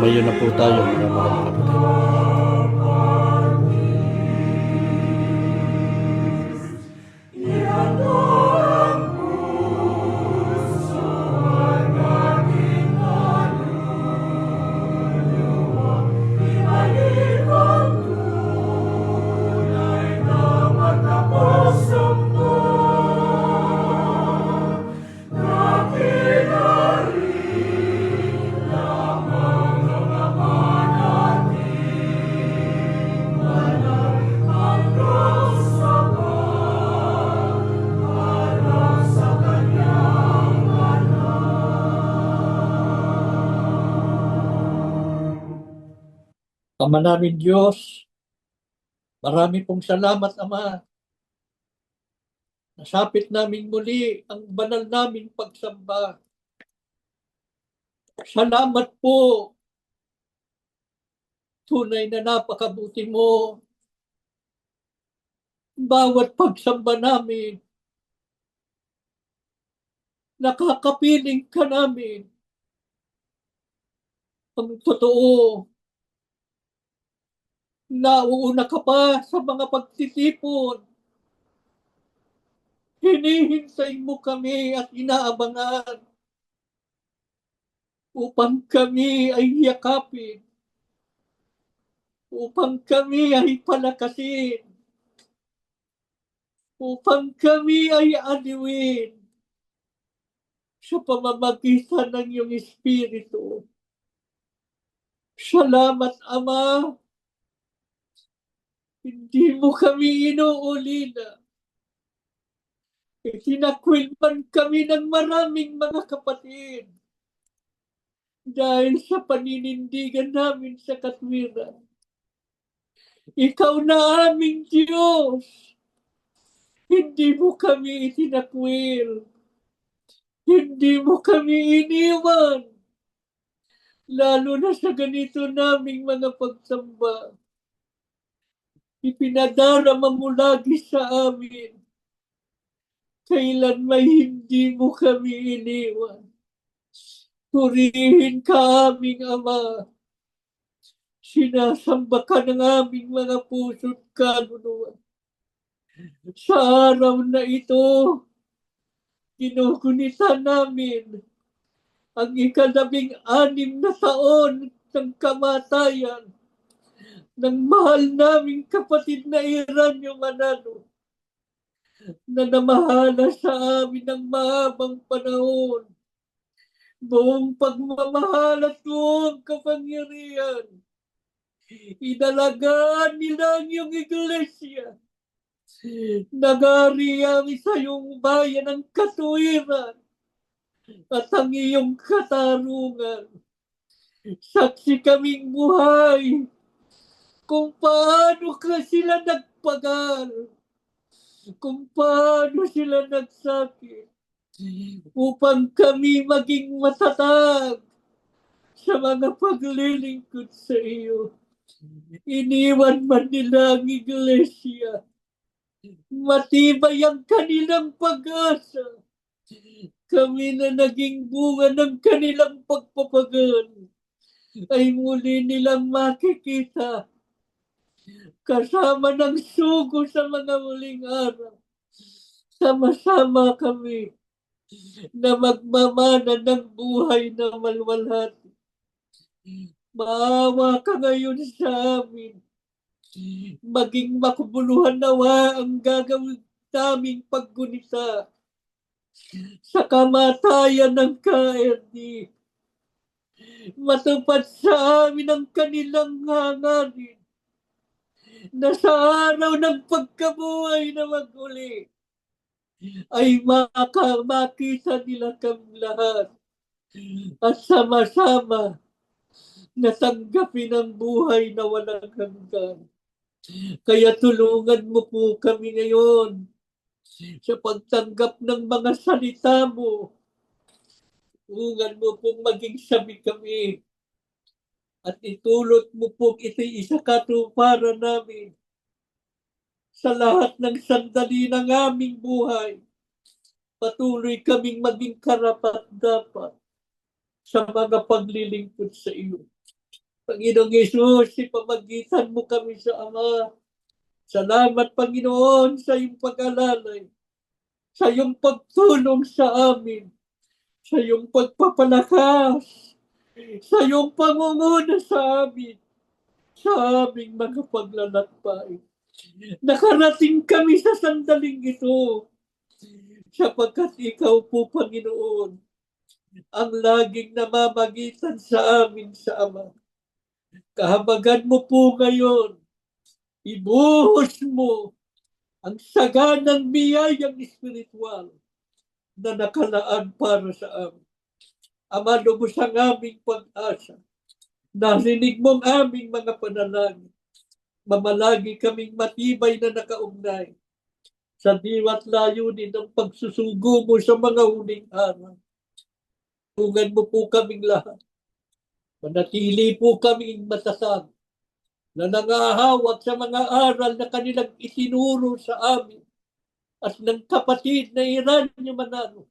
Tumayo na po tayo, mga kapatid. Ama namin Diyos, marami pong salamat, Ama. Nasapit namin muli ang banal naming pagsamba. Salamat po. Tunay na napakabuti mo. Bawat pagsamba namin, nakakapiling ka namin. Ang totoo, nauuna ka pa sa mga pagtitipon. Hinihintay mo kami at inaabangan upang kami ay yakapin, upang kami ay palakasin, upang kami ay aliwin sa pamamagitan ng iyong Espiritu. Salamat, Ama. Hindi mo kami inuulila. Itinakwilman kami ng maraming mga kapatid dahil sa paninindigan namin sa katwiran. Ikaw na aming Diyos. Hindi mo kami itinakwil. Hindi mo kami iniwan. Lalo na sa ganito naming mga pagsamba. Ipinadarama mo lagi sa amin. Kailan may hindi mo kami iniwan. Purihin ka aming Ama. Sinasamba ka ng aming mga puso't kaluluwa. Sa araw na ito, ginugunita namin ang ika-16 na taon ng kamatayan ng mahal naming kapatid na Eranio Manalo na namahala sa amin ng mahabang panahon. Buong pagmamahal at buong kapangyarihan, inalagaan nila ang iyong iglesia. Nagari ang sa iyong bayan ng katuwiran at ang iyong katarungan. Saksi kaming buhay kung paano ka sila nagpagal, kung paano sila nagsakit, upang kami maging matatag sa mga paglilingkod sa iyo. Iniwan man nila ang iglesia. Matibay ang kanilang pag-asa. Kami na naging bunga ng kanilang pagpapagal ay muli nilang makikita kasama ng sugo sa mga muling araw. Sama-sama kami na magmamana ng buhay na malwalhati. Maawa ka ngayon sa amin. Maging makabuluhan nawa ang gagawin naming paggunita sa kamatayan ng KRD. Matupad sa amin ang kanilang hangarin na sa araw ng pagkabuhay na maguli ay makita nila kami lahat at sama-sama natanggapin ang buhay na walang hanggan. Kaya tulungan mo po kami ngayon sa pagtanggap ng mga salita mo. Tulungan mo pong maging sabi kami at itulot mo pong ito'y isa katuparan namin sa lahat ng sandali ng aming buhay. Patuloy kaming maging karapat-dapat sa mga paglilingkod sa iyo. Panginoong Yesus, ipamagitan mo kami sa Ama. Salamat, Panginoon, sa iyong pag-alalay, sa iyong pagtulong sa amin, sa iyong pagpapalakas, sa iyong pangunguna sa amin, sa aming mga paglalakbay. Nakarating kami sa sandaling ito, sapagkat ikaw po, Panginoon, ang laging namamagitan sa amin sa Ama. Kahabagan mo po ngayon, ibuhos mo ang saganang biyayang espiritual na nakalaan para sa amin. Ama, lubos ang aming pag-asa. Narinig mo ang aming mga panalangin. Mamalagi kaming matibay na nakaugnay sa diwa't layunin ng pagsusugo mo sa mga huling araw. Tungan mo po kaming lahat. Manatili po kaming matasag na nangahawak sa mga aral na kanilang itinuro sa amin at ng kapatid na Iranyo Manalo,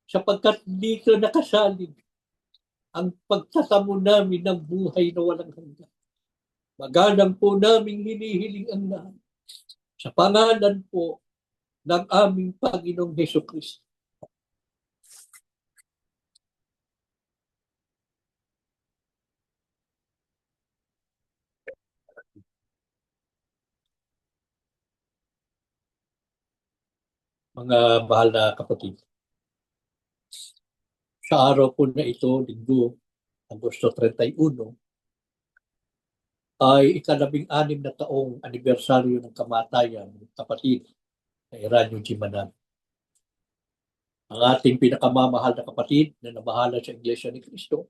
sapagkat dito nakasalig ang pagtatamo namin ng buhay na walang hanggan. Magalang po namin hinihiling ang lahat sa pangalan po ng aming Panginoong Hesukristo. Mga mahal na kapatid, sa araw po na ito, Linggo, Agosto 31, ay ika-16 na taong anibersaryo ng kamatayan ng kapatid na Eranio G. Manalo. Ang ating pinakamamahal na kapatid na namahala sa Iglesia ni Cristo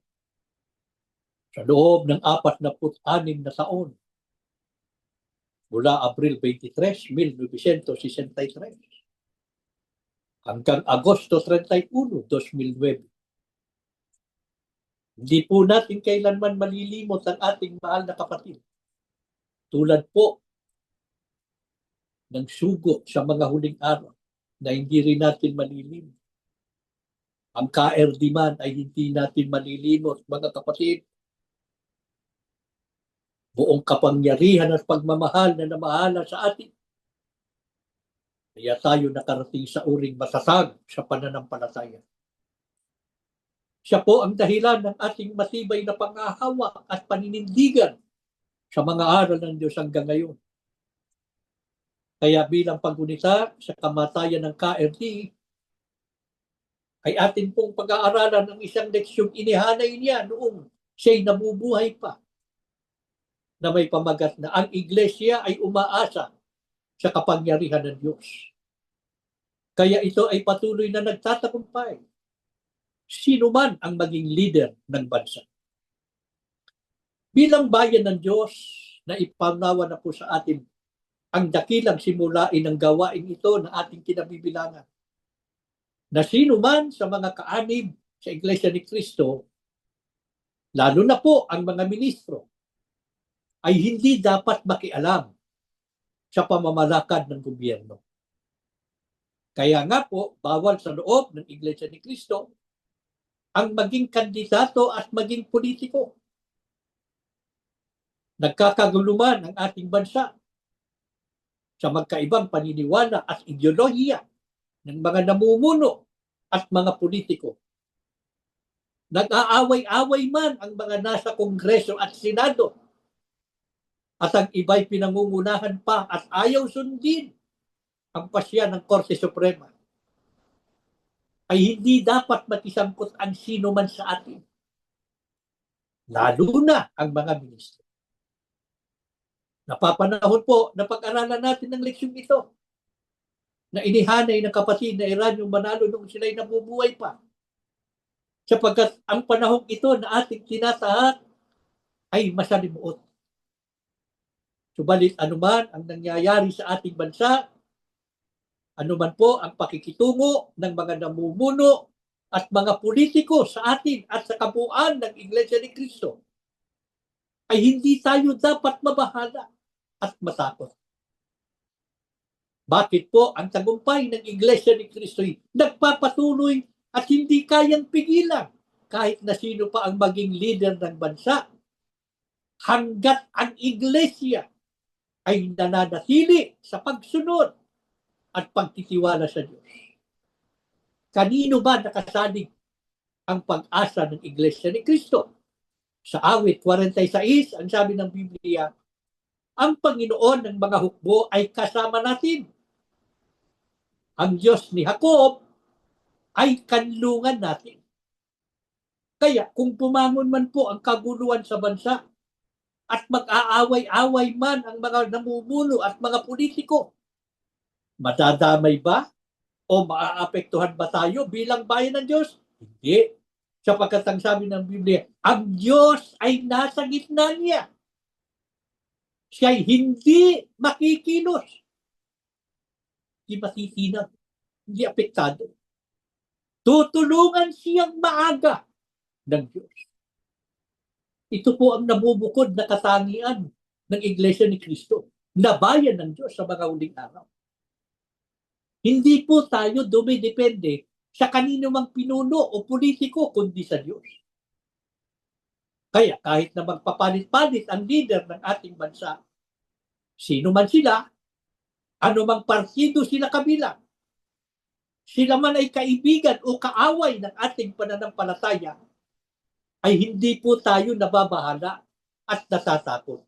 sa loob ng 46 na taon mula Abril 23, 1963 hanggang Agosto 31, 2009. Hindi po natin kailanman malilimot ang ating mahal na kapatid. Tulad po ng sugo sa mga huling araw na hindi rin natin malilimot. Ang KRD man ay hindi natin malilimot, mga kapatid. Buong kapangyarihan at pagmamahal na namahala sa atin. Kaya tayo nakarating sa uring masasag sa pananampalataya. Siya po ang dahilan ng ating matibay na pangahawa at paninindigan sa mga aral ng Diyos hanggang ngayon. Kaya bilang paggunita sa kamatayan ng KRD, ay atin pong pag-aaralan ng isang leksyong inihanay niya noong siya'y nabubuhay pa, na may pamagat na ang iglesia ay umaasa sa kapangyarihan ng Diyos. Kaya ito ay patuloy na nagtatagumpay. Sino man ang maging leader ng bansa. Bilang bayan ng Diyos na ipanawa na po sa atin ang dakilang simulain ng gawain ito na ating kinabibilangan. Na sino man sa mga kaanib sa Iglesia ni Cristo, lalo na po ang mga ministro, ay hindi dapat makialam sa pamamalakad ng gobyerno. Kaya nga po, bawal sa loob ng Iglesia ni Cristo ang maging kandidato at maging politiko. Nagkakaguluman ang ating bansa sa magkaibang paniniwala at ideolohiya ng mga namumuno at mga politiko. Nag-aaway-away man ang mga nasa Kongreso at Senado at ang iba'y pinangungunahan pa at ayaw sundin ang pasya ng Korte Suprema, ay hindi dapat makisangkot ang sino man sa atin. Lalo na ang mga ministro. Napapanahon po na pag-aralan natin ng leksyon ito na inihanay ng kapatid na Eranio Manalo nung sila'y nabubuhay pa. Sapagkat ang panahon ito na ating tinatahat ay masalimuot. Subalit anuman ang nangyayari sa ating bansa, anuman po ang pakikitungo ng mga namumuno at mga politiko sa atin at sa kabuuan ng Iglesia ni Cristo, ay hindi tayo dapat mabahala at matakot. Bakit po ang tagumpay ng Iglesia ni Cristo ay nagpapatuloy at hindi kayang pigilan kahit na sino pa ang maging leader ng bansa? hanggat ang iglesia ay nananatili sa pagsunod at pagtitiwala sa Diyos. Kanino ba nakasalig ang pag-asa ng Iglesia ni Kristo? Sa awit 46, ang sabi ng Biblia, ang Panginoon ng mga hukbo ay kasama natin. Ang Diyos ni Jacob ay kanlungan natin. Kaya kung pumangon man po ang kaguluhan sa bansa at mag-aaway-away man ang mga namumuno at mga politiko, madadamay ba o maaapektuhan ba tayo bilang bayan ng Diyos? Hindi. Sapagkat ang sabi ng Biblia, ang Diyos ay nasa gitna niya. Siya'y hindi makikilos. Hindi matitinag. Hindi apektado. Tutulungan siyang maaga ng Diyos. Ito po ang nabubukod na katangian ng Iglesia ni Kristo, na bayan ng Diyos sa mga huling araw. Hindi po tayo dumidepende sa kanino mang pinuno o politiko, kundi sa Diyos. Kaya kahit na magpapalit-palit ang leader ng ating bansa, sino man sila, anumang partido sila kabilang, sila man ay kaibigan o kaaway ng ating pananampalataya, ay hindi po tayo nababahala at natatakot.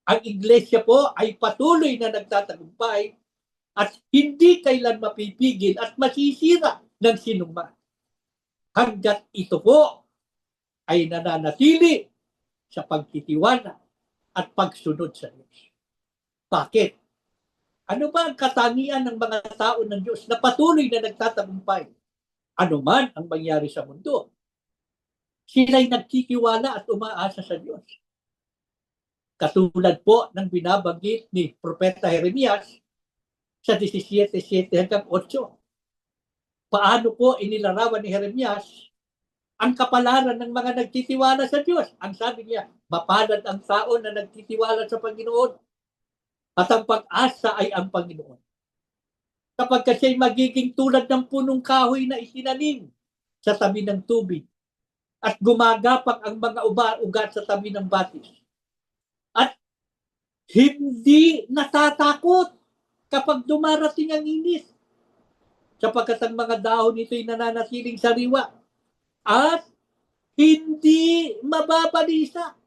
Ang iglesia po ay patuloy na nagtatagumpay at hindi kailan mapipigil at masisira ng sinuman. Hanggat ito po ay nananatili sa pagtitiwala at pagsunod sa Diyos. Bakit? Ano ba ang katangian ng mga tao ng Diyos na patuloy na nagtatagumpay? Ano man ang mangyari sa mundo, sila'y nagtitiwala at umaasa sa Diyos. Katulad po ng binabanggit ni Propeta Jeremias sa 17:7 hanggang 8. Paano po inilarawan ni Jeremias ang kapalaran ng mga nagtitiwala sa Diyos? Ang sabi niya, mapalad ang tao na nagtitiwala sa Panginoon at ang pag-asa ay ang Panginoon. Kapag siya'y magiging tulad ng punong kahoy na itinanim sa tabi ng tubig at gumagapang ang mga ugat sa tabi ng batis. At hindi natatakot kapag dumarating ang init. Sapagkat ang mga dahon nito'y nananatiling sariwa at hindi mababalisa,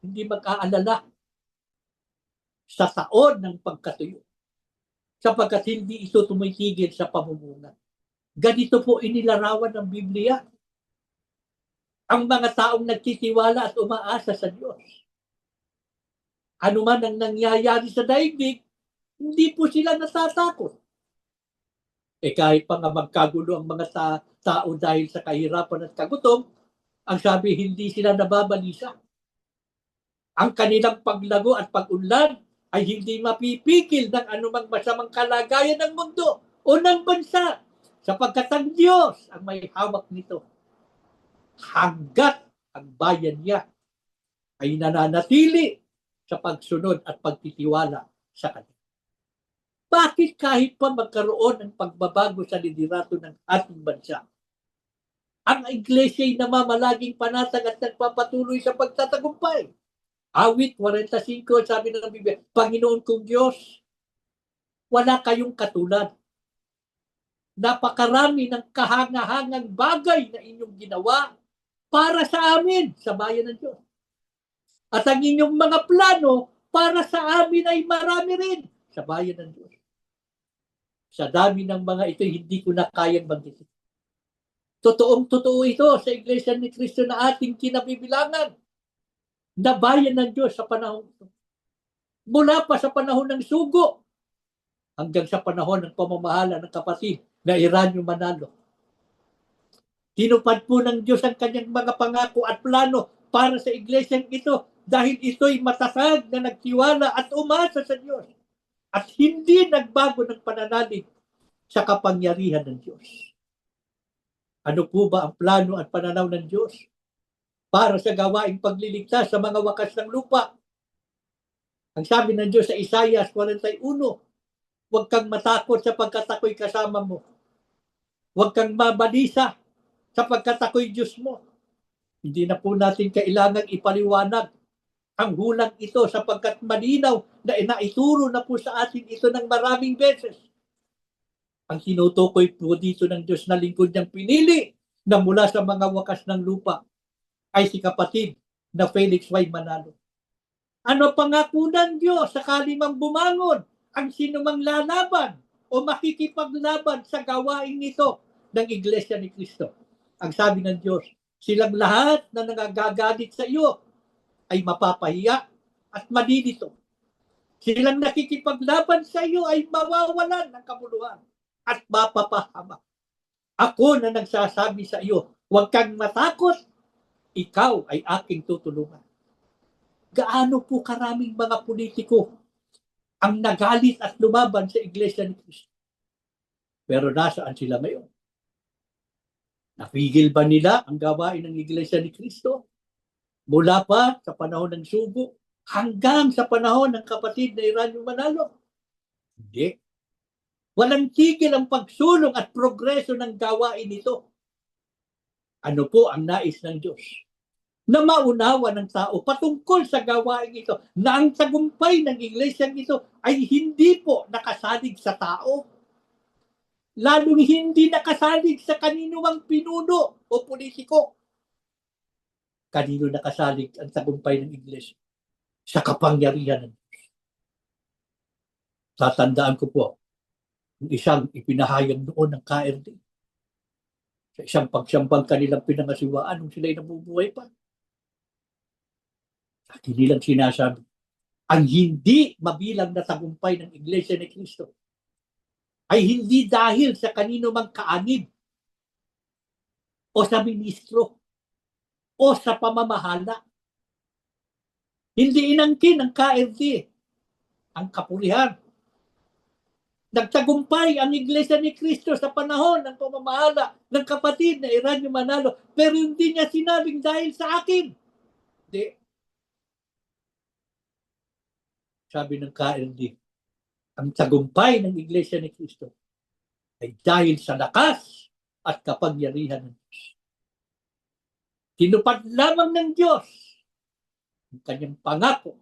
hindi mag-aalala sa taon ng pagkatuyo. Sapagkat hindi ito tumitigil sa pamumunan. Ganito po inilarawan ng Biblia ang mga taong nagtitiwala at umaasa sa Diyos. Ano man ang nangyayari sa daigdig, hindi po sila natatakot. Kahit pa nga magkagulo ang mga tao dahil sa kahirapan at kagutom, ang sabi, hindi sila nababalisa. Ang kanilang paglago at pag-unlad ay hindi mapipigil ng anumang masamang kalagayan ng mundo o ng bansa, sapagkat ang Diyos ang may hawak nito. Hanggat ang bayan niya ay nananatili sa pagsunod at pagtitiwala sa Kanya. Bakit kahit pa magkaroon ng pagbabago sa liderato ng ating bansa, ang iglesia ay namamalaging panatag at nagpapatuloy sa pagtatagumpay? Awit 45, sabi ng Biblia, Panginoon kong Diyos, wala kayong katulad. Napakarami ng kahangahangang bagay na inyong ginawa para sa amin, sa bayan ng Diyos. At ang inyong mga plano para sa amin ay marami rin sa bayan ng Diyos. Sa dami ng mga ito, hindi ko na kayang banggitin. Totoong-totoo ito sa Iglesia ni Kristo na ating kinabibilangan na bayan ng Diyos sa panahon ito. Mula pa sa panahon ng sugo hanggang sa panahon ng pamamahala ng kapatid na Eranio Manalo. Tinupad po ng Diyos ang kanyang mga pangako at plano para sa iglesyang ito dahil ito'y matatag na nagtiwala at umasa sa Diyos at hindi nagbago ng pananalig sa kapangyarihan ng Diyos. Ano po ba ang plano at pananaw ng Diyos para sa gawaing pagliligtas sa mga wakas ng lupa? Ang sabi ng Diyos sa Isaiah 41, huwag kang matakot sapagkat ako'y kasama mo. Huwag kang mabalisa sapagkat ako'y Diyos mo. Hindi na po natin kailangang ipaliwanag ang hulang ito sapagkat malinaw na inaituro na po sa atin ito ng maraming beses. Ang tinutukoy po dito ng Diyos na lingkod niyang pinili na mula sa mga wakas ng lupa ay si kapatid na Felix Y. Manalo. Ano pangako ng Diyos sakali mang bumangon ang sinumang lalaban o makikipaglaban sa gawain nito ng Iglesia ni Cristo? Ang sabi ng Diyos, silang lahat na nagagagalit sa iyo ay mapapahiya at malilito. Silang nakikipaglaban sa iyo ay mawawalan ng kabuluhan at mapapahamak. Ako na nagsasabi sa iyo, huwag kang matakot, ikaw ay aking tutulungan. Gaano po karaming mga politiko ang nagalit at lumaban sa Iglesia ni Cristo? Pero nasaan sila ngayon? Napigil ba nila ang gawain ng Iglesia ni Cristo? Mula pa sa panahon ng sugo hanggang sa panahon ng kapatid na Eranio Manalo? Hindi. Walang tigil ang pagsulong at progreso ng gawain nito. Ano po ang nais ng Diyos? Na maunawa ng tao patungkol sa gawain ito na ang tagumpay ng iglesia ito ay hindi po nakasalig sa tao. Lalong hindi nakasalig sa kanino mang pinuno o politiko. Kanino nakasalig ang tagumpay ng iglesia? Sa kapangyarihan ng Diyos. Tatandaan ko po, yung isang ipinahayag noon ng KRD. Sa isang pagsambang kanilang pinangasiwaan nung sila'y nabubuhay pa. At hindi lang sinasabi, ang hindi mabilang na tagumpay ng Iglesia ni Cristo ay hindi dahil sa kanino mang kaanib o sa ministro o sa pamamahala. Hindi inangkin ng KFD ang kapurihan. Nagtagumpay ang Iglesia ni Cristo sa panahon ng pamamahala ng kapatid na Eranio Manalo, pero hindi niya sinabing dahil sa akin. Hindi. Sabi ng KLD, ang tagumpay ng Iglesia ni Cristo ay dahil sa lakas at kapangyarihan ng Diyos. Tinupad lamang ng Diyos ang kanyang pangako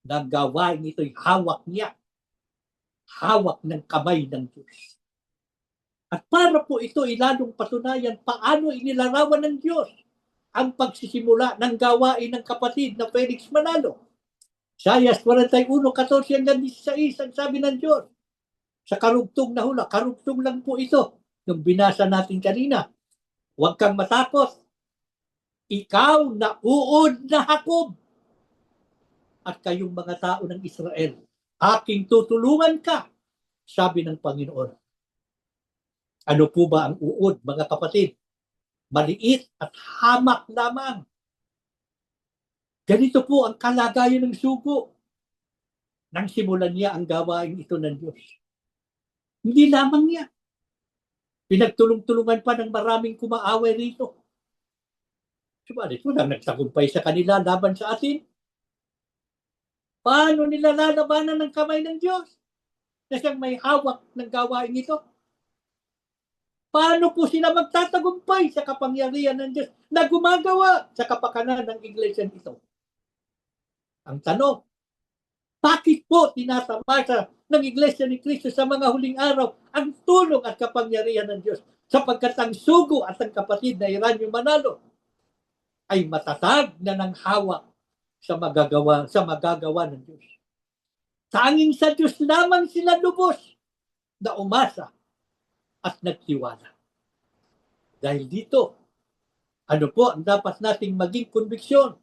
na gawain ito'y hawak niya, hawak ng kamay ng Diyos. At para po ito ilalong patunayan paano inilarawan ng Diyos ang pagsisimula ng gawain ng kapatid na Felix Manalo. Isaias 41:14 hanggang 16, ang sabi ng Diyos. Sa karugtong na hula, karugtong lang po ito, yung binasa natin kanina. Huwag kang matakot. Ikaw na uod na Jacob. At kayong mga tao ng Israel, aking tutulungan ka, sabi ng Panginoon. Ano po ba ang uod, mga kapatid? Maliit at hamak lamang. Ganito po ang kalagayan ng sugo nang simulan niya ang gawain ito ng Diyos. Hindi lamang niya. Pinagtulong-tulungan pa ng maraming kumaaway rito. Subalit, walang nagtagumpay sa kanila laban sa atin. Paano nila lalabanan ng kamay ng Diyos na siyang may hawak ng gawain ito? Paano po sila magtatagumpay sa kapangyarihan ng Diyos na gumagawa sa kapakanan ng iglesia ito? Ang tanong, bakit po tinatamasa ng Iglesia ni Cristo sa mga huling araw ang tulong at kapangyarihan ng Diyos? Sapagkat ang sugo at ang kapatid na Eranio Manalo ay matatag na ng hawak sa magagawa ng Diyos. Tanging sa Diyos lamang sila lubos na umasa at nagtiwala. Dahil dito, ano po ang dapat nating maging konbiksyon?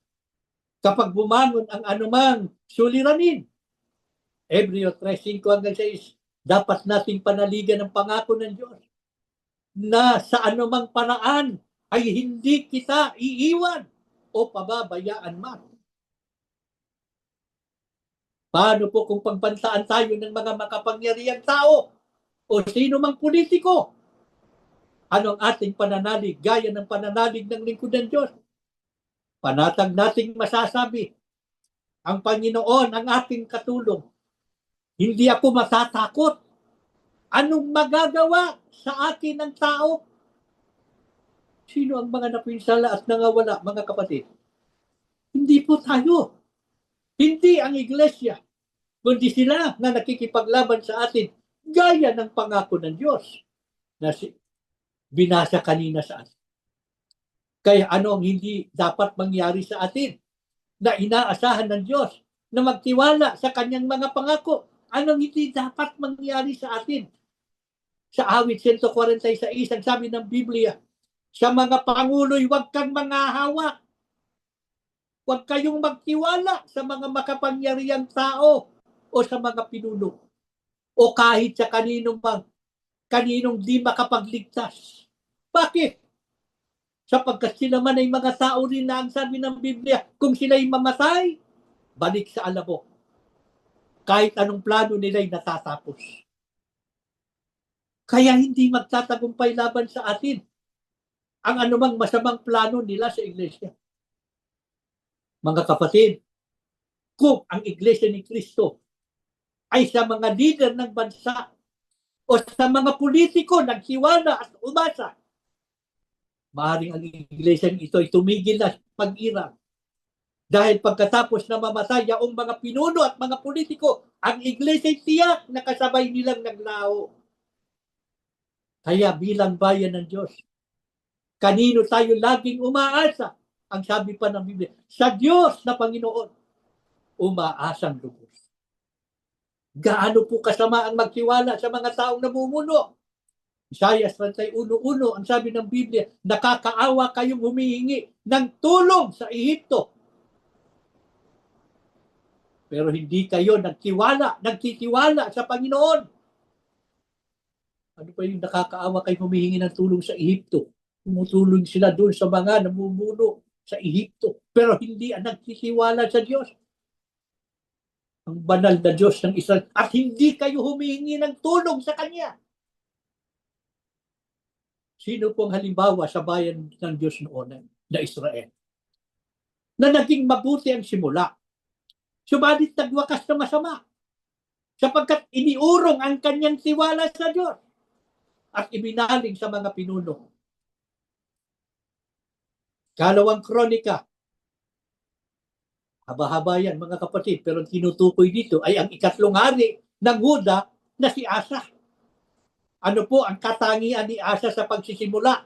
Kapag bumangon ang anumang suliranin, Hebreo 3:5 hanggang 6, dapat nating panaligan ang pangako ng Diyos na sa anumang paraan ay hindi kita iiwan o pababayaan man. Paano po kung pagbantaan tayo ng mga makapangyarihang tao o sino mang politiko? Ano ang ating pananalig gaya ng pananalig ng lingkod ng Diyos? Panatag nating masasabi, ang Panginoon ang ating katulong. Hindi ako matatakot. Anong magagawa sa akin ng tao? Sino ang mga napinsala at nangawala, mga kapatid? Hindi Hindi po tayo. Hindi ang iglesia, kundi sila na nakikipaglaban sa atin gaya ng pangako ng Diyos na binasa kanina sa atin. Kaya ano ang hindi dapat mangyari sa atin na inaasahan ng Diyos na magtiwala sa kanyang mga pangako? Anong hindi dapat mangyari sa atin? Sa awit 146, ang sabi ng Biblia, sa mga pangulo'y huwag kang mangahawak. Huwag kayong magtiwala sa mga makapangyarihang tao o sa mga pinuno o kahit sa kaninong di makapagligtas. Bakit? Sapagkat sila man ay mga tao rin na ang sabi ng Biblia, kung sila'y mamatay, balik sa alabok. Kahit anong plano nila'y natatapos. Kaya hindi magtatagumpay laban sa atin ang anumang masamang plano nila sa iglesia. Mga kapatid, kung ang iglesia ni Kristo ay sa mga leader ng bansa o sa mga politiko nagtiwala at umasa, maaaring ang iglesia ito ay tumigil na pag-irang. Dahil pagkatapos na mamatay ang mga pinuno at mga politiko, ang iglesia ay tiyak na kasabay nilang naglaho. Kaya bilang bayan ng Diyos, kanino tayo laging umaasa? Ang sabi pa ng Biblia, sa Diyos na Panginoon, umaasang lubos. Gaano po kasama ang magtiwala sa mga taong namumuno? Isaiah 31:1, ang sabi ng Biblia, nakakaawa kayong humihingi ng tulong sa Ehipto. Pero hindi kayo nagtitiwala sa Panginoon. Ano pa yung nakakaawa kayo humihingi ng tulong sa Ehipto? Tumutulong sila doon sa mga namumuno sa Ehipto. Pero hindi nagtitiwala sa Diyos. Ang banal na Diyos ng Israel. At hindi kayo humihingi ng tulong sa Kanya. Sino pong halimbawa sa bayan ng Diyos noon na Israel? Na naging mabuti ang simula. Subalit nagwakas na masama. Sapagkat iniurong ang kanyang tiwala sa Diyos. At ibinaling sa mga pinuno. Kalawang Kronika. Haba-haba yan mga kapatid. Pero tinutukoy dito ay ang ikatlong hari ng Huda na si Asa. Ano po ang katangian ni Asa sa pagsisimula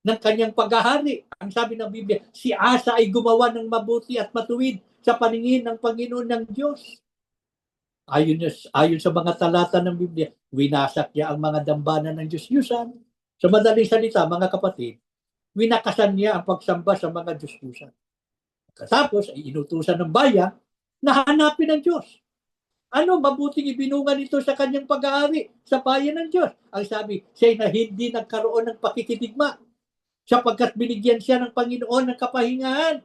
ng kanyang paghahari? Ang sabi ng Biblia, si Asa ay gumawa ng mabuti at matuwid sa paningin ng Panginoon ng Diyos. Ayon sa mga talata ng Biblia, winasak niya ang mga dambana ng Diyos-Diyusan. Sa madaling salita, mga kapatid, winakasan niya ang pagsamba sa mga Diyos-Diyusan. Katapos ay inutusan ng bayan na hanapin ang Diyos. Ano mabuting ibinunga nito sa kanyang pag-aari sa bayan ng Diyos? Ang sabi, siya na hindi nagkaroon ng pakikitigma sapagkat binigyan siya ng Panginoon ng kapahingahan.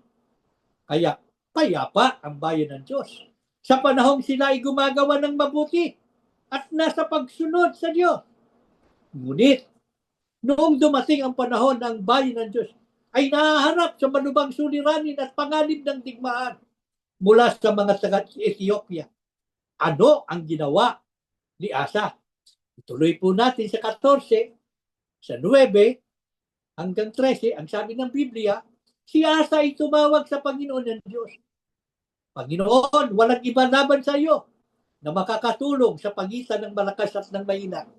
Kaya payapa ang bayan ng Diyos. Sa panahong sila ay gumagawa ng mabuti at nasa pagsunod sa Diyos. Ngunit, noong dumating ang panahon ng bayan ng Diyos, ay nahaharap sa malubang suliranin at panganib ng digmaan mula sa mga taga-Ethiopia. Ano ang ginawa ni Asa? Ituloy po natin sa 14, sa 9 hanggang 13, ang sabi ng Biblia, si Asa ay tumawag sa Panginoon ng Diyos. Panginoon, walang iba laban sa iyo na makakatulong sa pagitan ng malakas at ng mahina.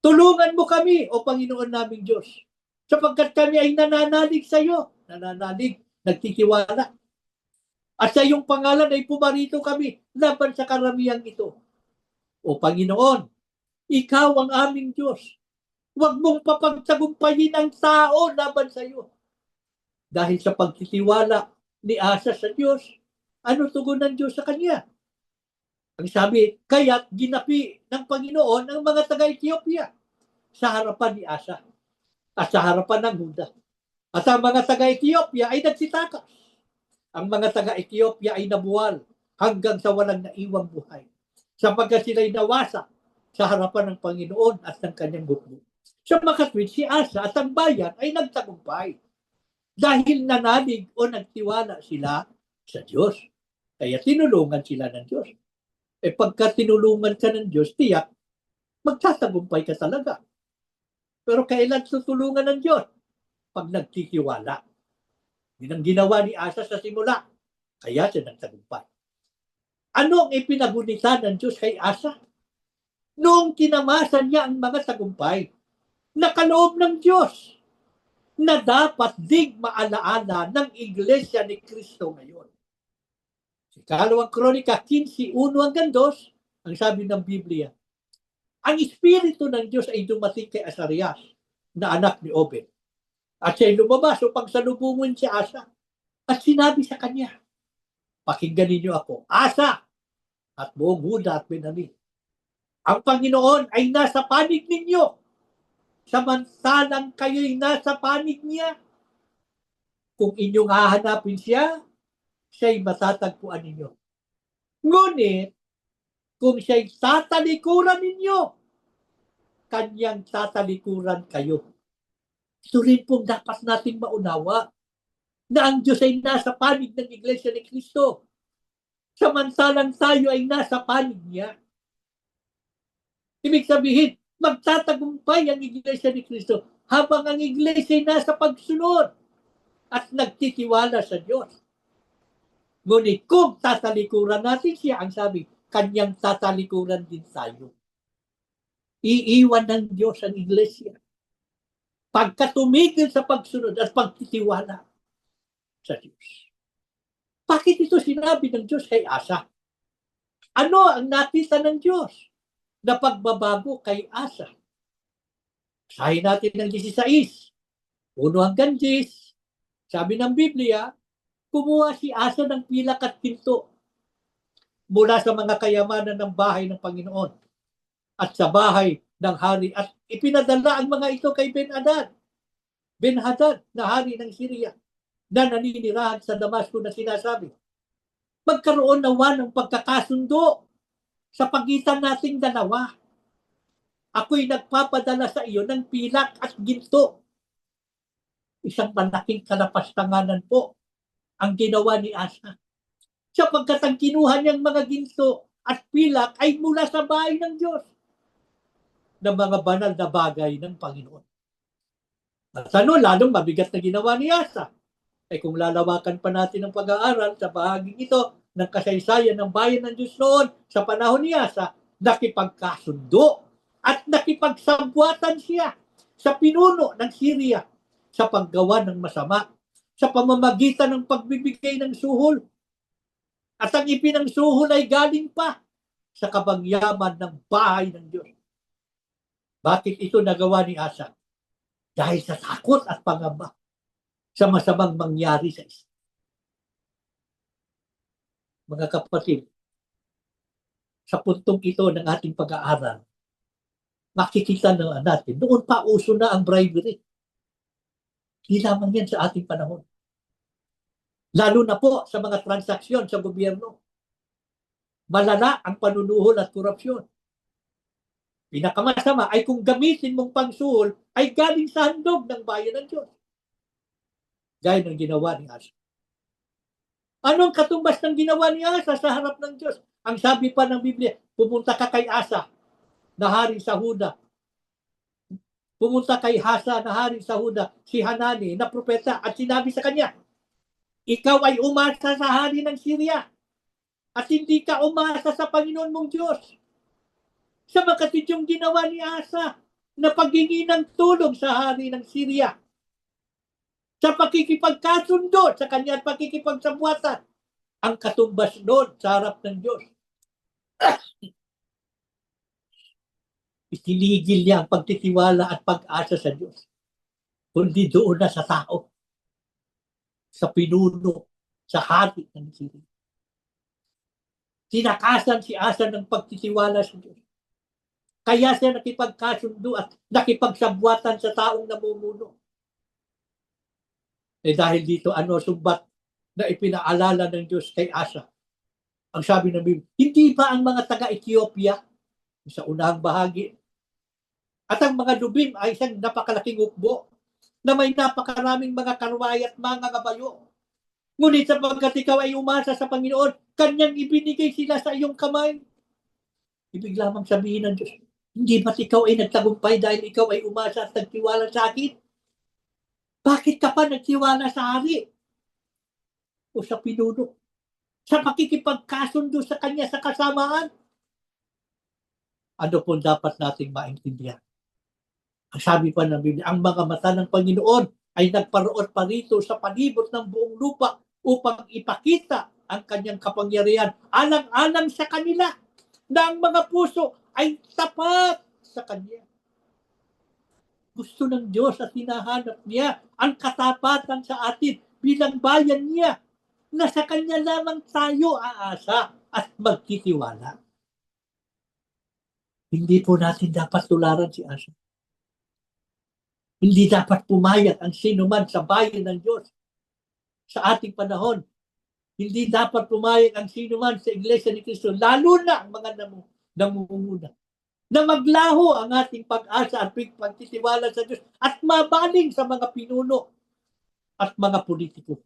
Tulungan mo kami, o Panginoon naming Diyos, sapagkat kami ay nananalig sa iyo. Nananalig, nagtitiwala. At sa iyong pangalan ay pumarito kami laban sa karamihang ito. O Panginoon, ikaw ang aming Diyos. Huwag mong papagtagumpayin ang tao laban sa iyo. Dahil sa pagtitiwala ni Asa sa Diyos, ano tugon ng Diyos sa kanya? Ang sabi, kaya't ginapi ng Panginoon ang mga taga-Ethiopia sa harapan ni Asa at sa harapan ng Huda. At ang mga taga-Ethiopia ay nagsitakas. Ang mga taga-Ethiopia ay nabuwal hanggang sa walang naiwang buhay. Sapagkat sila'y nawasa sa harapan ng Panginoon at ng kanyang hukbo. Sa makatwid, si Asa at ang bayan ay nagtagumpay dahil nanalig o nagtiwala sila sa Diyos. Kaya tinulungan sila ng Diyos. Pagka tinulungan ka ng Diyos, tiyak, magtatagumpay ka talaga. Pero kailan tutulungan ng Diyos? Pag nagtitiwala. Yun ang ginawa ni Asa sa simula. Kaya siya nagtagumpay. Ano ang ipinagunita ng Diyos kay Asa? Noong kinamasan niya ang mga tagumpay, nakaloob ng Diyos na dapat ding maalaala ng Iglesia ni Kristo ngayon. Sa Ikalawang Kronika 15:1-2, ang sabi ng Biblia, ang Espiritu ng Diyos ay dumating kay Asarias, na anak ni Obed. At siya'y lumabas upang salubungin si Asa. At sinabi sa kanya, pakinggan ninyo ako, Asa, at buong Huda at Benjamin. Ang Panginoon ay nasa panig ninyo, samantalang kayo'y nasa panig niya. Kung inyong hahanapin siya, siya'y matatagpuan ninyo. Ngunit, kung siya'y tatalikuran ninyo, kanyang tatalikuran kayo. Ito rin pong dapat nating maunawa na ang Diyos ay nasa panig ng Iglesia ni Kristo. Samantalang tayo ay nasa panig niya. Ibig sabihin, magtatagumpay ang Iglesia ni Kristo habang ang Iglesia ay nasa pagsunod at nagtitiwala sa Diyos. Ngunit kung tatalikuran natin siya, ang sabi, kanyang tatalikuran din tayo. Iiwan ng Diyos ang Iglesia pagka tumigil sa pagsunod at pagtitiwala sa Diyos. Bakit ito sinabi ng Diyos kay Asa? Ano ang nakita ng Diyos na pagbabago kay Asa? Basahin natin ng 16, 1-10. Sabi ng Biblia, kumuha si Asa ng pilak at pinto mula sa mga kayamanan ng bahay ng Panginoon at sa bahay ng hari at ipinadala ang mga ito kay Ben-Hadad na hari ng Syria na naninirahan sa Damasco na sinasabi, magkaroon nawa ng pagkakasundo sa pagitan nating dalawa. Ako'y nagpapadala sa iyo ng pilak at ginto. Isang malaking kalapastanganan po ang ginawa ni Asa. Sapagkat ang kinuha niyang mga ginto at pilak ay mula sa bahay ng Diyos ng mga banal na bagay ng Panginoon. At lalong mabigat na ginawa ni Asa. Ay kung lalawakan pa natin ang pag-aaral sa bahaging ito ng kasaysayan ng bayan ng Diyos noon sa panahon ni Asa, nakipagkasundo at nakipagsabwatan siya sa pinuno ng Syria sa paggawa ng masama sa pamamagitan ng pagbibigay ng suhol. At ang ipinang suhol ay galing pa sa kabangyaman ng bahay ng Diyos. Bakit ito nagawa ni Asa? Dahil sa takot at pangamba sa masamang mangyari sa isa. Mga kapatid, sa puntong ito ng ating pag-aaral, makikita na natin, noon pa uso na ang bribery. Hindi lamang yan sa ating panahon. Lalo na po sa mga transaksyon sa gobyerno. Malala ang panunuhol at korupsyon. Pinakamasama ay kung gamitin mong pangsuhol ay galing sa handog ng bayan ng Diyos. Gaya ng ginawa ni Asa. Anong katumbas ng ginawa ni Asa sa harap ng Diyos? Ang sabi pa ng Biblia, pumunta ka kay Asa na hari sa Huda. Pumunta kay Asa na hari sa Huda, si Hanani na propeta at sinabi sa kanya, ikaw ay umasa sa hari ng Syria at hindi ka umasa sa Panginoon mong Diyos. Sa makatid yung ginawa ni Asa na paghingi ng tulong sa hari ng Syria sa pakikipagkasundo sa kanya at pakikipagsabuatan, ang katumbas noon sa harap ng Diyos. Itinigil niya ang pagtitiwala at pag-asa sa Diyos. Kundi doon na sa tao, sa pinuno, sa hari ng Syria. Tinakasan si Asa ng pagtitiwala sa Diyos. Kaya siya nakipagkasundo at nakipagsabuatan sa taong namumuno. Dahil dito, sumbat na ipinaalala ng Diyos kay Asa. Ang sabi ng Biblia, hindi ba ang mga taga-Ethiopia sa unahang bahagi at ang mga lubim ay isang napakalaking ukbo na may napakaraming mga karway at mga kabayo. Ngunit sapagkat ikaw ay umasa sa Panginoon, kanyang ibinigay sila sa iyong kamay. Ibig lamang sabihin ng Diyos, hindi ba't ikaw ay nagtagumpay dahil ikaw ay umasa at nagtiwala sa akin? Bakit ka pa nagtiwala sa hari o sa pinuno? sa pakikipagkasundo sa Kanya sa kasamaan. Ano po dapat nating maintindihan? Ang sabi pa ng Biblia, ang mga mata ng Panginoon ay nagparoon pa rito sa palibot ng buong lupa upang ipakita ang Kanyang kapangyarihan alang-alang sa kanila na ang mga puso ay tapat sa Kanya. Gusto ng Diyos at hinahanap niya ang katapatan sa atin bilang bayan niya na sa Kanya lamang tayo aasa at magtitiwala. Hindi po natin dapat tularan si Asa. Hindi dapat pumayag ang sino man sa bayan ng Diyos sa ating panahon. Hindi dapat pumayag ang sino man sa Iglesia ni Cristo, lalo na ang mga namumuna, na maglaho ang ating pag-asa at pagtitiwala sa Diyos at mabaling sa mga pinuno at mga politiko.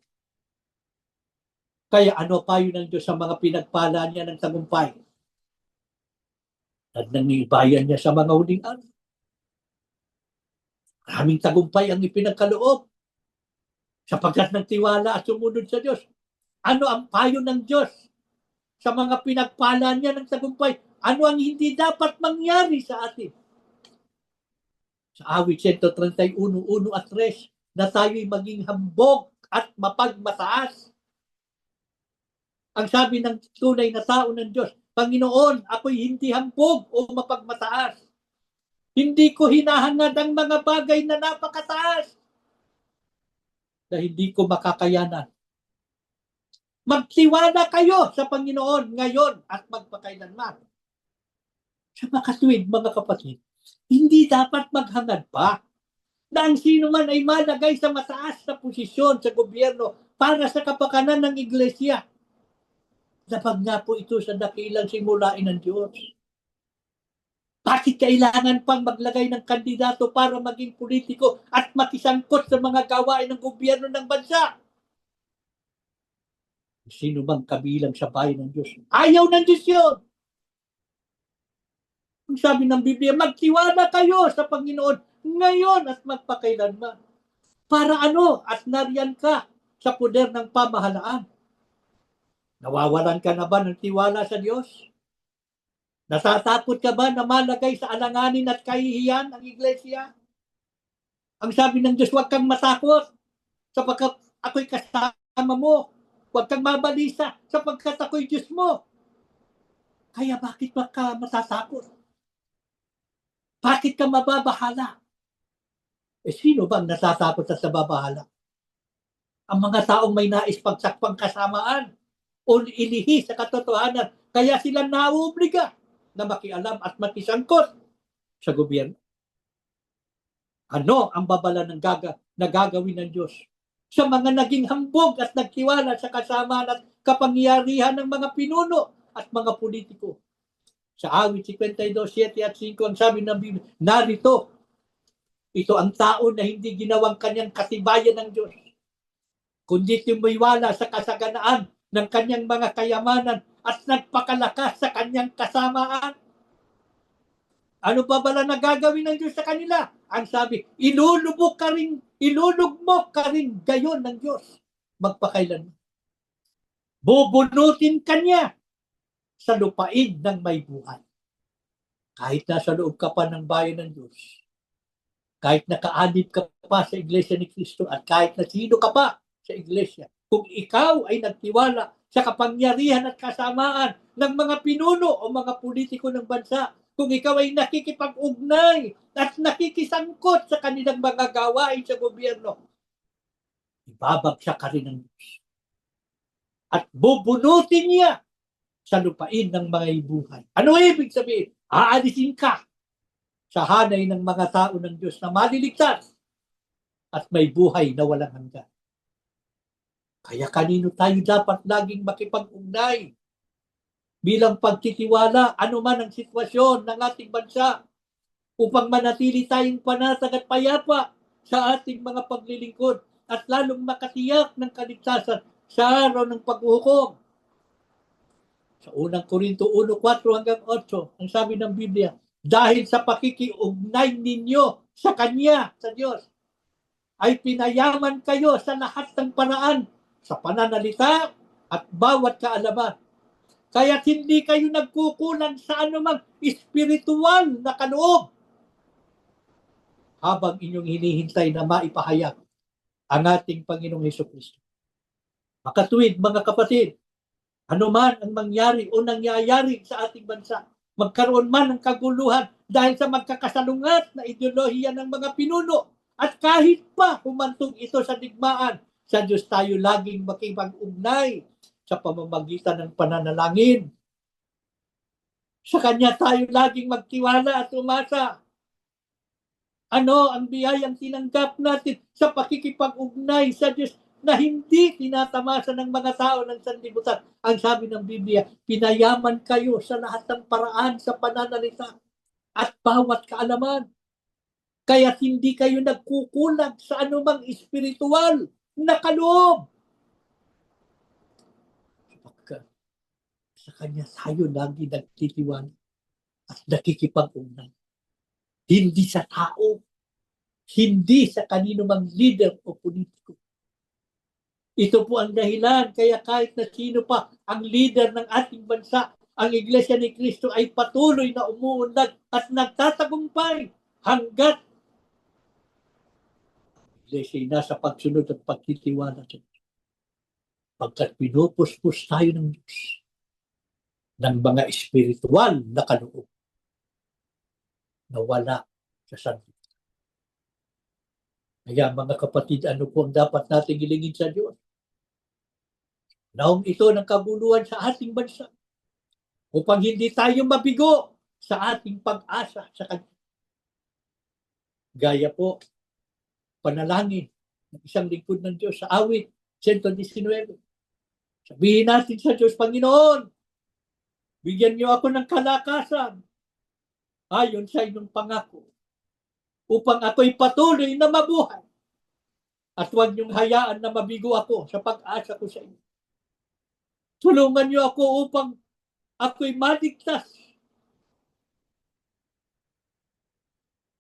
Kaya ano payo ng Diyos sa mga pinagpala niya ng tagumpay? At nangibayan niya sa mga huling araw. Maraming tagumpay ang ipinagkaloob sapagkat nagtiwala at sumunod sa Diyos. Ano ang payo ng Diyos sa mga pinagpala niya ng tagumpay? Ano ang hindi dapat mangyari sa atin? Sa awit 131, 1 at 3, na tayo'y maging hambog at mapagmataas. Ang sabi ng tunay na tao ng Diyos, Panginoon, ako'y hindi hambog o mapagmataas. Hindi ko hinahangad ang mga bagay na napakataas na hindi ko makakayanan. Magtiwala kayo sa Panginoon ngayon at magpakailanman. Sa makatuwid, mga kapatid, hindi dapat maghangad pa na ang sino man ay malagay sa mataas na posisyon sa gobyerno para sa kapakanan ng iglesia. Dapat nga po ito sa dakilang simulain ng Diyos. Bakit kailangan pang maglagay ng kandidato para maging politiko at makisangkot sa mga gawain ng gobyerno ng bansa? Sino bang kabilang sa bayan ng Diyos? Ayaw ng Diyos yun. Ang sabi ng Biblia, magtiwala kayo sa Panginoon ngayon at magpakailanman. Para ano? At nariyan ka sa poder ng pamahalaan. Nawawalan ka na ba ng tiwala sa Diyos? Natatakot ka ba na malagay sa alanganin at kahihiyan ang iglesia? Ang sabi ng Diyos, huwag kang matakot sapagkat ako'y kasama mo. Huwag kang mabalisa sapagkat ako'y Diyos mo. Kaya bakit ka matatakot? Bakit ka mababahala? Sino bang natatakot sa babahala? Ang mga taong may nais pagsakpang kasamaan o ilihi sa katotohanan, kaya sila nauobliga na makialam at makisangkot sa gobyerno. Ano ang babala na gagawin ng Diyos sa mga naging hambog at nagtiwala sa kasamaan at kapangyarihan ng mga pinuno at mga politiko? Sa awit 52:7 at 5, ang sabi ng Biblia, narito, ito ang tao na hindi ginawang kanyang katibayan ng Diyos, kundi tumuiwala sa kasaganaan ng kanyang mga kayamanan at nagpakalakas sa kanyang kasamaan. Ano pa bala na gagawin ng Diyos sa kanila? Ang sabi, ilulubog mo ka rin gayon ng Diyos magpakailan. Bubunutin kanya sa lupain ng may buhay. Kahit nasa loob ka pa ng bayan ng Diyos, kahit nakaanib ka pa sa Iglesia ni Cristo, at kahit na sino ka pa sa Iglesia, kung ikaw ay nagtiwala sa kapangyarihan at kasamaan ng mga pinuno o mga politiko ng bansa, kung ikaw ay nakikipag-ugnay at nakikisangkot sa kanilang mga gawain sa gobyerno, ibabagsak ka rin ng Diyos. At bubunutin niya sa lupain ng mga buhay. Ano ibig sabihin? Aalisin ka sa hanay ng mga tao ng Diyos na maliligtas at may buhay na walang hanggan. Kaya kanino tayo dapat laging makipag-ugnay bilang pagtitiwala anuman ang sitwasyon ng ating bansa upang manatili tayong panatag at payapa sa ating mga paglilingkod at lalong makatiyak ng kaligtasan sa araw ng paghuhukom. Sa unang Korinto 1:4 hanggang 8, ang sabi ng Biblia, dahil sa pakikiugnay ninyo sa Kanya, sa Diyos, ay pinayaman kayo sa lahat ng paraan, sa pananalita at bawat kaalaman. Kaya hindi kayo nagkukulang sa anumang espiritual na kaloob habang inyong hinihintay na maipahayag ang ating Panginoong Hesukristo. Makatuwid, mga kapatid, anuman ang mangyari o nangyayari sa ating bansa, magkaroon man ng kaguluhan dahil sa magkakasalungat na ideolohiya ng mga pinuno, at kahit pa humantong ito sa digmaan, sa Diyos tayo laging makipag-ugnay sa pamamagitan ng pananalangin. Sa Kanya tayo laging magtiwala at umasa. Ano ang biyayang tinanggap natin sa pakikipag-ugnay sa Diyos na hindi tinatamasa ng mga tao ng sanlibutan? Ang sabi ng Biblia, pinayaman kayo sa lahat ng paraan sa pananalita at bawat kaalaman. Kaya hindi kayo nagkukulang sa anumang espiritual na kaloob. Sa Kanya tayo lagi nagtitiwala at nakikipag-ugnay. Hindi sa tao, hindi sa kanino mang leader o politiko. Ito po ang dahilan kaya kahit na sino pa ang leader ng ating bansa, ang Iglesia ni Cristo ay patuloy na umuunlad at nagtatagumpay hanggat Iglesia ay nasa pagsunod at pagtitiwala sa Diyos. Pagkat pinupuspos tayo ng Diyos ng mga espiritual na kaloob na wala sa sanlibutan. Kaya mga kapatid, ano po ang dapat natin hilingin sa Diyos? Naong ito ng kaguluhan sa ating bansa upang hindi tayo mabigo sa ating pag-asa sa Kanya. Gaya po, panalangin ng isang lingkod ng Diyos sa awit 119. Sabihin natin sa Diyos, Panginoon, bigyan niyo ako ng kalakasan ayon sa inyong pangako upang ako'y patuloy na mabuhay at huwag niyong hayaan na mabigo ako sa pag-asa ko sa inyo. Tulungan niyo ako upang ako'y maligtas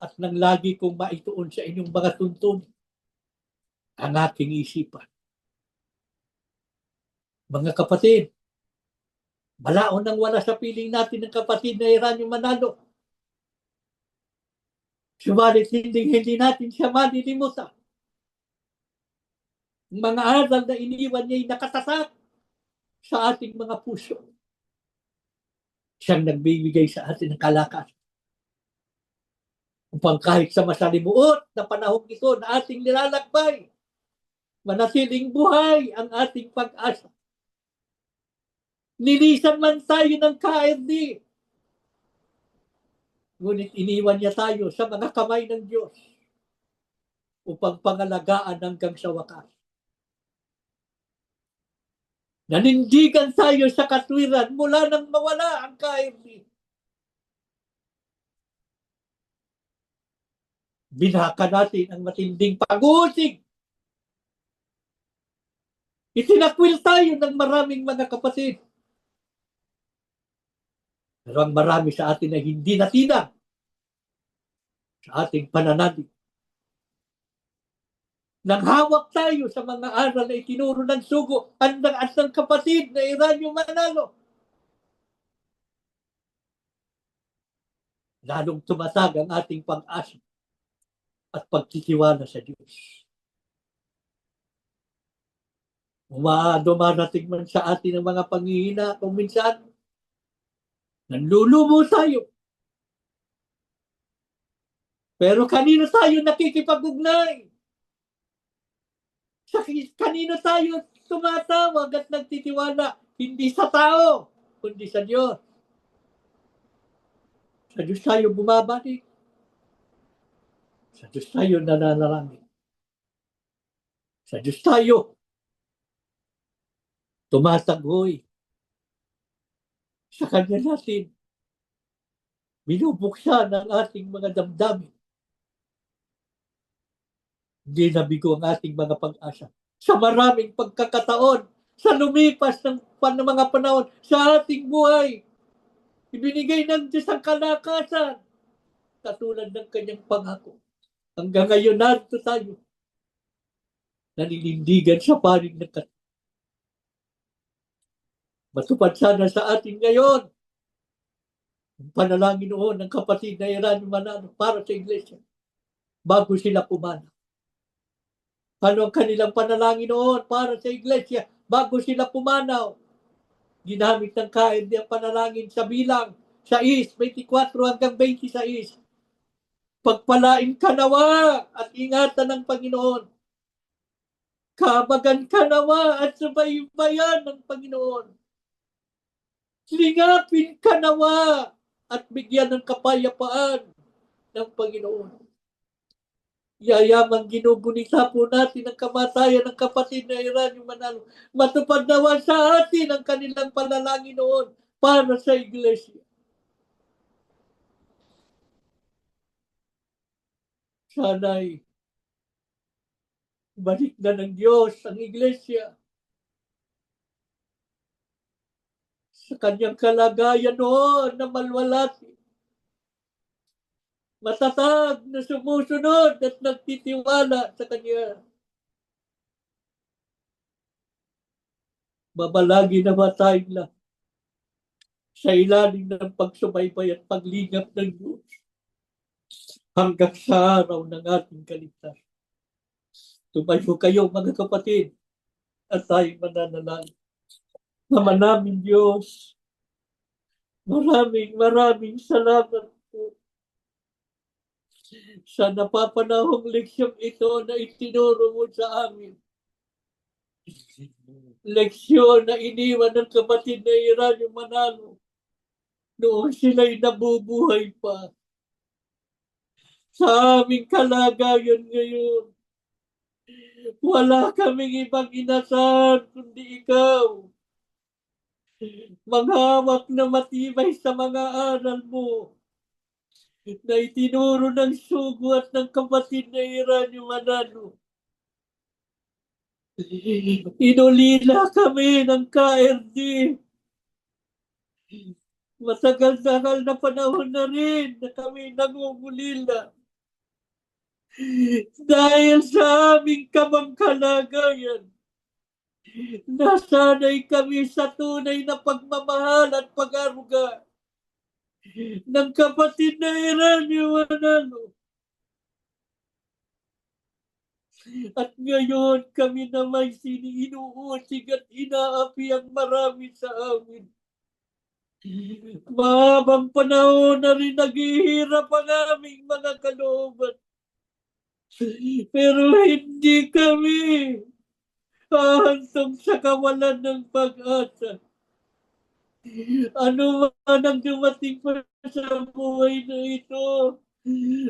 at nang lagi kong maituon sa inyong mga tuntunin ang aking isipan. Mga kapatid, malaon nang wala sa piling natin ng kapatid na Eranio Manalo. Subalit hindi natin siya malilimutan. Ang mga aral na iniwan niya ay nakatatak sa ating mga puso. Siyang nagbibigay sa atin ng kalakasan upang kahit sa masalimuot na panahon ito na ating nilalakbay, manatiling buhay ang ating pag-asa. Nilisan man tayo ng KRD, ngunit iniwan niya tayo sa mga kamay ng Diyos upang pangalagaan hanggang sa wakas. Nanindigan tayo sa katwiran mula nang mawala ang KRD. Binaka natin ang matinding pag-uusig. Itinakwil tayo ng maraming mga kapatid. Pero ang marami sa atin ay hindi natinag sa ating pananalig. Nang hawak tayo sa mga aral na itinuro ng sugo at ng kapatid na Eranio Manalo, lalong tumatag ang ating pag-asa at pagtitiwala sa Diyos. Dumarating man sa atin ang mga panghihina kung minsan, nanlulumo tayo. Pero kanino tayo nakikipag-ugnay? Kanino tayo tumatawag at nagtitiwala? Hindi sa tao, kundi sa Diyos. Sa Diyos tayo bumabalik. Sa Diyos tayo nananalangin. Sa Diyos tayo tumataghoy. Sa Kanya natin binubuksan ang ating mga damdamin. Hindi nabigo ang ating mga pag-asa. Sa maraming pagkakataon, sa lumipas ng mga panahon sa ating buhay, ibinigay ng Diyos ang kalakasan katulad ng Kanyang pangako. Hanggang ngayon narito tayo, naninindigan sa panig ng Matupad sana sa atin ngayon ang panalangin noon ng kapatid na Iran Manalo para sa iglesia bago sila pumanaw. Ano ang kanilang panalangin noon para sa iglesia bago sila pumanaw? Ginamit ng KMD ang panalangin sa bilang 6, 24 hanggang 26. Pagpalain ka nawa at ingatan ng Panginoon. Kabagan ka nawa at subaybayan ng Panginoon. Lingapin ka nawa at bigyan ng kapayapaan ng Panginoon. Yayamang ginugunita po natin ang kamatayan ng kapatid na Iran Manalo. Matupad nawa sa atin ang kanilang panalangin noon para sa iglesia. Sana'y balik na ng Diyos ang iglesia sa kanyang kalagayan noon na malwalati. Matatag na sumusunod at nagtitiwala sa kanya. Mabalagi na tayong lahat sa ilalim ng pagsubaybay at paglingap ng Diyos hanggang sa araw ng ating kaligtasan. Tumayo kayo mga kapatid at tayong mananalangin. Ama namin Diyos, maraming salamat po sa napapanahong leksyong ito na itinuro mo sa amin. Leksyon na iniwan ng kapatid na Iran Manalo noong sila'y nabubuhay pa. Sa aming kalagayan ngayon, wala kaming ibang inasal kundi ikaw. Manghawak na matibay sa mga aral mo na itinuro ng sugo at ng kapatid na Iran Manalo. Inulila kami ng KRD. Matagal-tagal na panahon na rin na kami nangungulila. Dahil sa aming kamangkalagayan, nasanay kami sa tunay na pagmamahal at pag-aruga ng kapatid na Iran Manalo. At ngayon kami na may siniinuusig at inaapi ang marami sa amin. Mahabang panahon na rin naghihirap ang aming mga kalooban. Pero hindi kami hahantong sa kawalan ng pag-asa. Ano man ang dumating pa sa buhay na ito,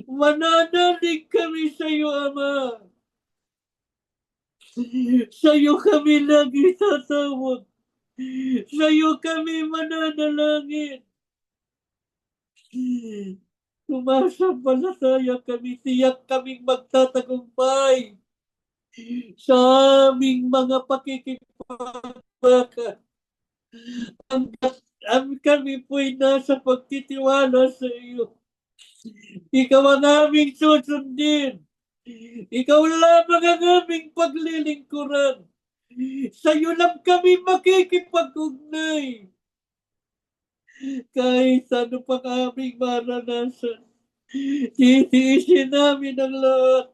mananalig kami sa iyo, Ama. Sa iyo kami lagi tatawag. Sa iyo kami mananalangin. Sumasampalataya kami, tiyak kaming magtatagumpay sa aming mga pakikipagbakan. Kami po'y nasa pagtitiwala sa iyo. Ikaw ang aming susundin. Ikaw lamang ang aming paglilingkuran. Sa iyo lang kami makikipag-ugnay. Kahit ano pang aming maranasan, titiisin namin ang lahat.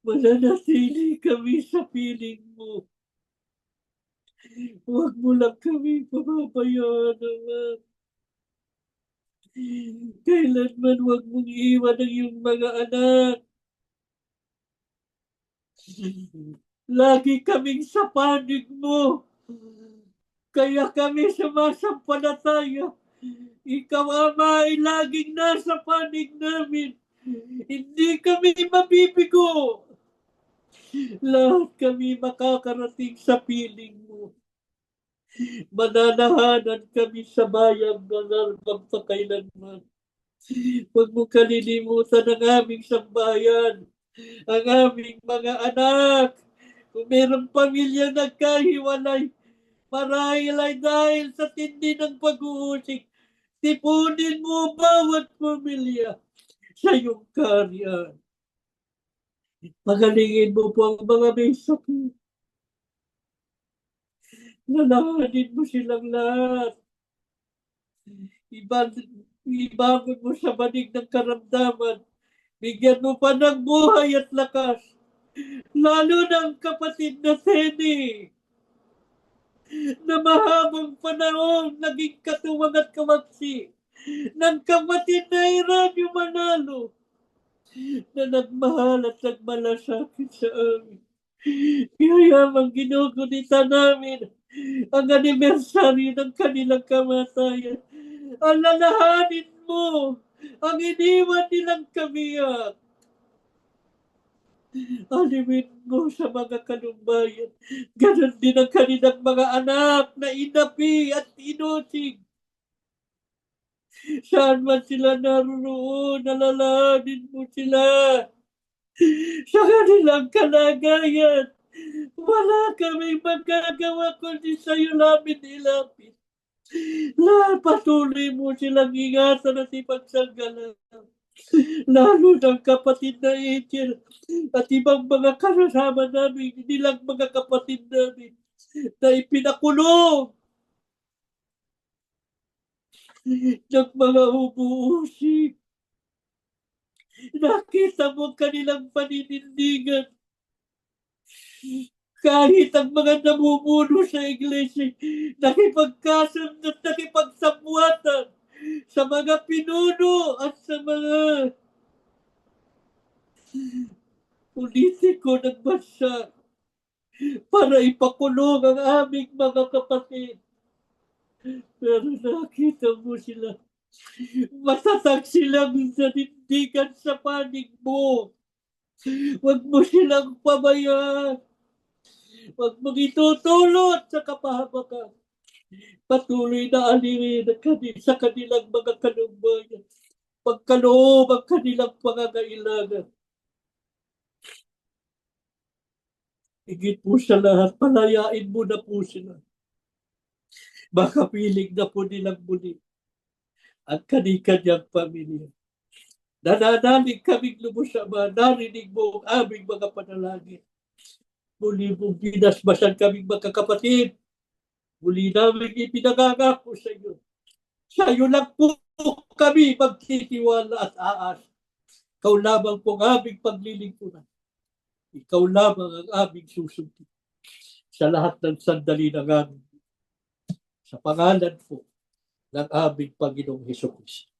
Mananatili kami sa piling mo. Huwag mo lang kami pababayaan, naman. Kailanman huwag mong iwan ang iyong mga anak. Lagi kaming sa panig mo. Kaya kami sumasampalataya. Ikaw, Ama, ay laging nasa panig namin. Hindi kami mabibigo. Lahat kami makakarating sa piling mo. Mananahanan kami sa bayan ng magpakailanman. Huwag mo kalilimutan ang aming sambayan, ang aming mga anak. Kung mayroong pamilya nagkahiwalay, marahil ay dahil sa tindi ng pag-uusik, tipunin mo bawat pamilya sa iyong kaharian. Pagalingin mo po ang mga may sakit. Lalahanin mo silang lahat. Ibangon mo sa manig ng karamdaman. Bigyan mo pa ng buhay at lakas. Lalo ng kapatid na Teddy, na mahabang panahon naging katuwang at kawaksi ng kapatid na Iranyo Manalo, na nagmahal at nagmalasakit sa amin. Kaya ang ginugunita namin ang anibersaryo ng kanilang kamatayan. Alalahanin mo ang iniwan nilang kabiyak. Alimin mo sa mga kalumbayan. Ganon din ang kanilang mga anak na inapi at inusig. Saan man sila naroon, alalahanin mo sila sa kanilang kalagayan. Wala kaming magagawa kundi sa'yo namin ilapit. Patuloy mo silang ingatan at ipagsanggalan. Lalo ng kapatid na Angel at ibang mga kasama namin, nilang mga kapatid namin na ipinakulong ng mga ubuusik. Nakita mo kanilang paninindigan. Kahit ang mga namumuno sa iglesia, nakipagkasundo at nakipagsabuatan sa mga pinuno at sa mga politiko ng bansa para ipakulong ang aming mga kapatid. Pero nakita mo sila. Matatag silang nanindigan sa panig mo. Huwag mo silang pabayaan. Huwag mong itutulot sa kapahamakan. Patuloy na alimin sa kanilang mga kalumbayan. Pagkaloob ang kanilang pangangailangan. Higit po sa lahat, palayain mo na po sila. Makapiling na po nilang muli ang kani-kanyang pamilya. Nananalig kaming lubos Ama, narinig mo ang aming mga panalangin. Muli mong dinasmasan kaming magkakapatid. Muli namin ipinangangako sa iyo. Sa iyo lang po kami magtitiwala at aas. Ikaw lamang po ang aming paglilingkuran. Ikaw lamang ang aming susundin sa lahat ng sandali ng aming. Sa pangalan po ng aming Panginoong Hesukristo.